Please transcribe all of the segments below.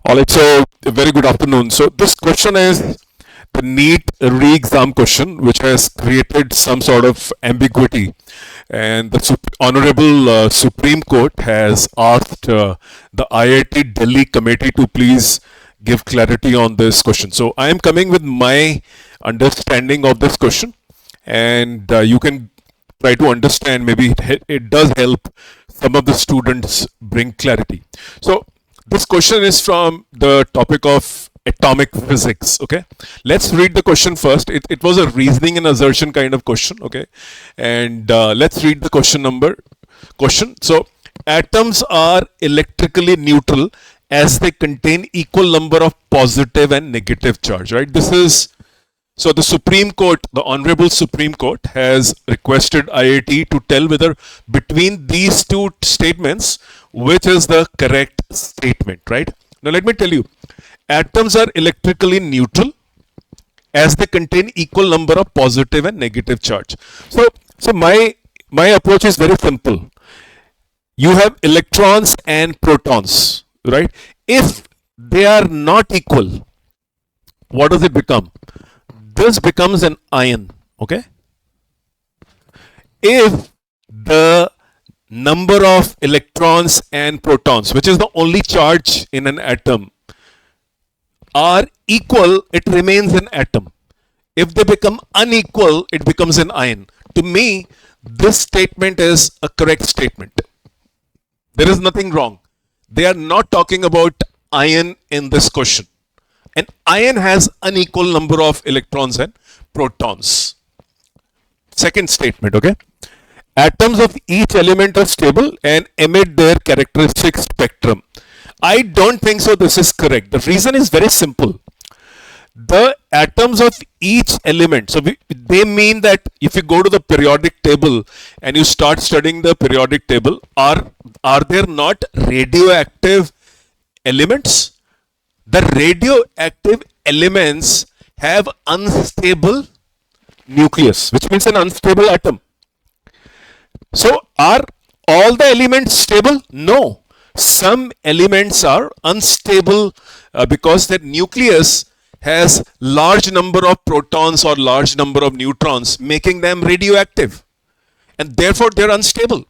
All right, so a very good afternoon. So this question is the NEET re-exam question, which has created some sort of ambiguity, and the Honorable Supreme Court has asked the IIT Delhi committee to please give clarity on this question. So I am coming with my understanding of this question, and you can try to understand. Maybe it does help some of the students bring clarity. So this question is from the topic of atomic physics. Okay, let's read the question first. It was a reasoning and assertion kind of question. Okay, and let's read the question. So atoms are electrically neutral as they contain equal number of positive and negative charge, right? This is so the Supreme Court, the Honorable Supreme Court, has requested IIT to tell whether between these two statements, which is the correct statement, right? Now let me tell you, atoms are electrically neutral as they contain equal number of positive and negative charge. So my approach is very simple. You have electrons and protons, right? If they are not equal, what does it become? This becomes an ion. Okay, if the number of electrons and protons, which is the only charge in an atom, are equal, it remains an atom. If they become unequal, it becomes an ion. To me, this statement is a correct statement. There is nothing wrong. They are not talking about ion in this question. An ion has unequal number of electrons and protons. Second statement, okay? Atoms of each element are stable and emit their characteristic spectrum. I don't think so this is correct. The reason is very simple. The atoms of each element, so they mean that if you go to the periodic table and you start studying the periodic table, are there not radioactive elements? The radioactive elements have unstable nucleus, which means an unstable atom. So are all the elements stable? No. Some elements are unstable because their nucleus has large number of protons or large number of neutrons, making them radioactive, and therefore they're unstable.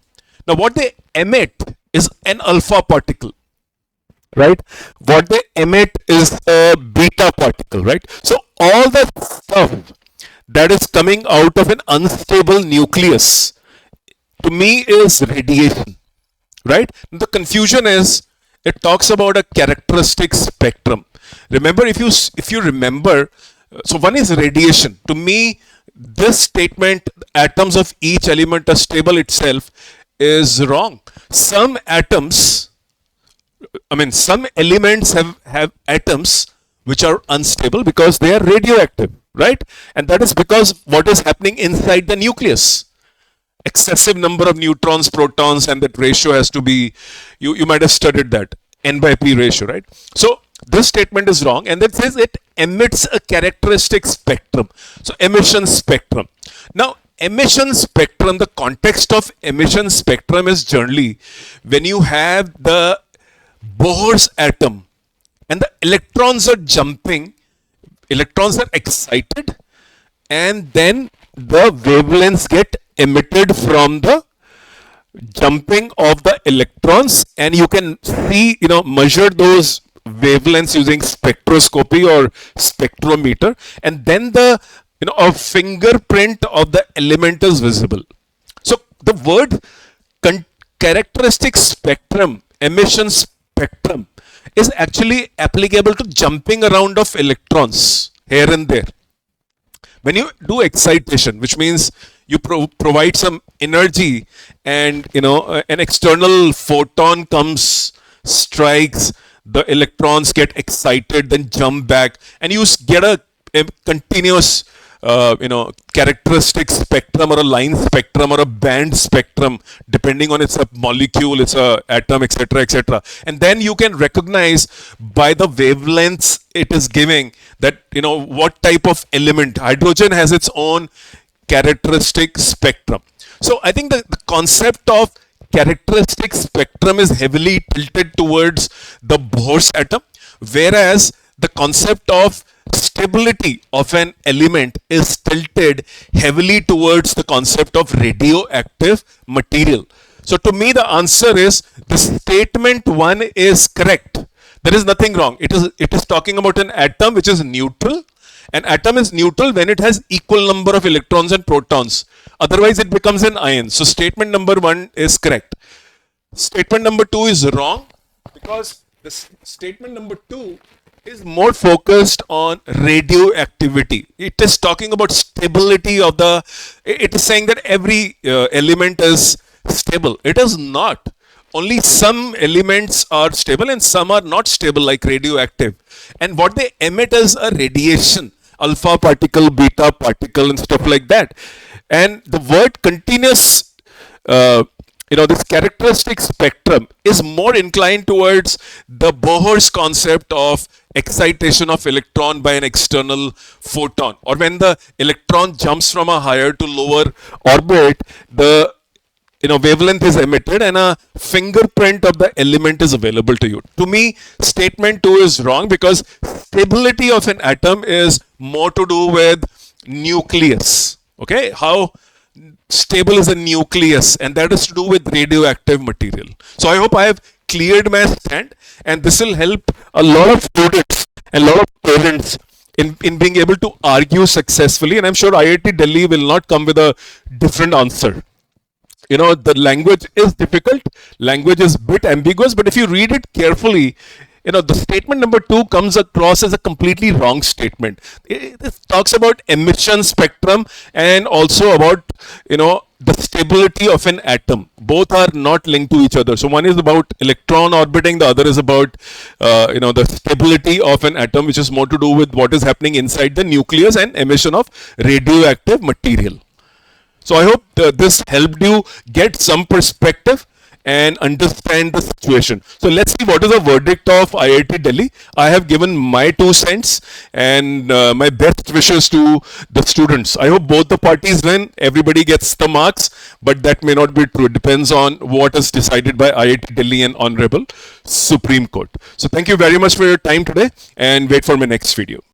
Now what they emit is an alpha particle, right? What they emit is a beta particle, right? So all the stuff that is coming out of an unstable nucleus, to me, is radiation, right? The confusion is it talks about a characteristic spectrum. Remember, if you remember, so one is radiation. To me, this statement, atoms of each element are stable itself, is wrong. Some atoms, some elements have atoms which are unstable because they are radioactive, right? And that is because what is happening inside the nucleus. Excessive number of neutrons, protons, and that ratio has to be, you might have studied that, N by P ratio, right? So this statement is wrong, and that says it emits a characteristic spectrum. So emission spectrum. Now, emission spectrum, the context of emission spectrum is generally when you have the Bohr's atom and the electrons are jumping, electrons are excited, and then the wavelengths get emitted from the jumping of the electrons, and you can see, measure those wavelengths using spectroscopy or spectrometer, and then a fingerprint of the element is visible. So the word characteristic spectrum, emission spectrum, is actually applicable to jumping around of electrons here and there. When you do excitation, which means you provide some energy, and an external photon comes, strikes, the electrons get excited, then jump back, and you get a continuous characteristic spectrum, or a line spectrum, or a band spectrum, depending on its a molecule, its a atom, etc., etc. And then you can recognize by the wavelengths it is giving that what type of element. Hydrogen has its own characteristic spectrum. So I think the concept of characteristic spectrum is heavily tilted towards the Bohr's atom. whereas the concept of stability of an element is tilted heavily towards the concept of radioactive material. So to me, the answer is the statement 1 is correct. There is nothing wrong. It is talking about an atom which is neutral. An atom is neutral when it has equal number of electrons and protons. Otherwise, it becomes an ion. So statement number 1 is correct. Statement number 2 is wrong because the statement number 2 is more focused on radioactivity. It is talking about stability of the. It is saying that every element is stable. It is not. Only some elements are stable and some are not stable, like radioactive. And what they emit is a radiation, alpha particle, beta particle, and stuff like that. And the word continuous, this characteristic spectrum is more inclined towards the Bohr's concept of excitation of electron by an external photon, or when the electron jumps from a higher to lower orbit, the wavelength is emitted and a fingerprint of the element is available to you. To me, statement 2 is wrong because stability of an atom is more to do with nucleus. Okay, how stable is a nucleus, and that is to do with radioactive material. So I hope I have cleared my stand, and this will help a lot of students and a lot of parents in being able to argue successfully. And I'm sure IIT Delhi will not come with a different answer. The language is difficult, language is a bit ambiguous, but if you read it carefully, the statement number 2 comes across as a completely wrong statement. It talks about emission spectrum and also about, the stability of an atom. Both are not linked to each other. So one is about electron orbiting, the other is about, the stability of an atom, which is more to do with what is happening inside the nucleus and emission of radioactive material. So I hope this helped you get some perspective and understand the situation. So let's see what is the verdict of IIT Delhi. I have given my 2 cents and my best wishes to the students. I hope both the parties win, everybody gets the marks, but that may not be true. It depends on what is decided by IIT Delhi and Honorable Supreme Court. So thank you very much for your time today, and wait for my next video.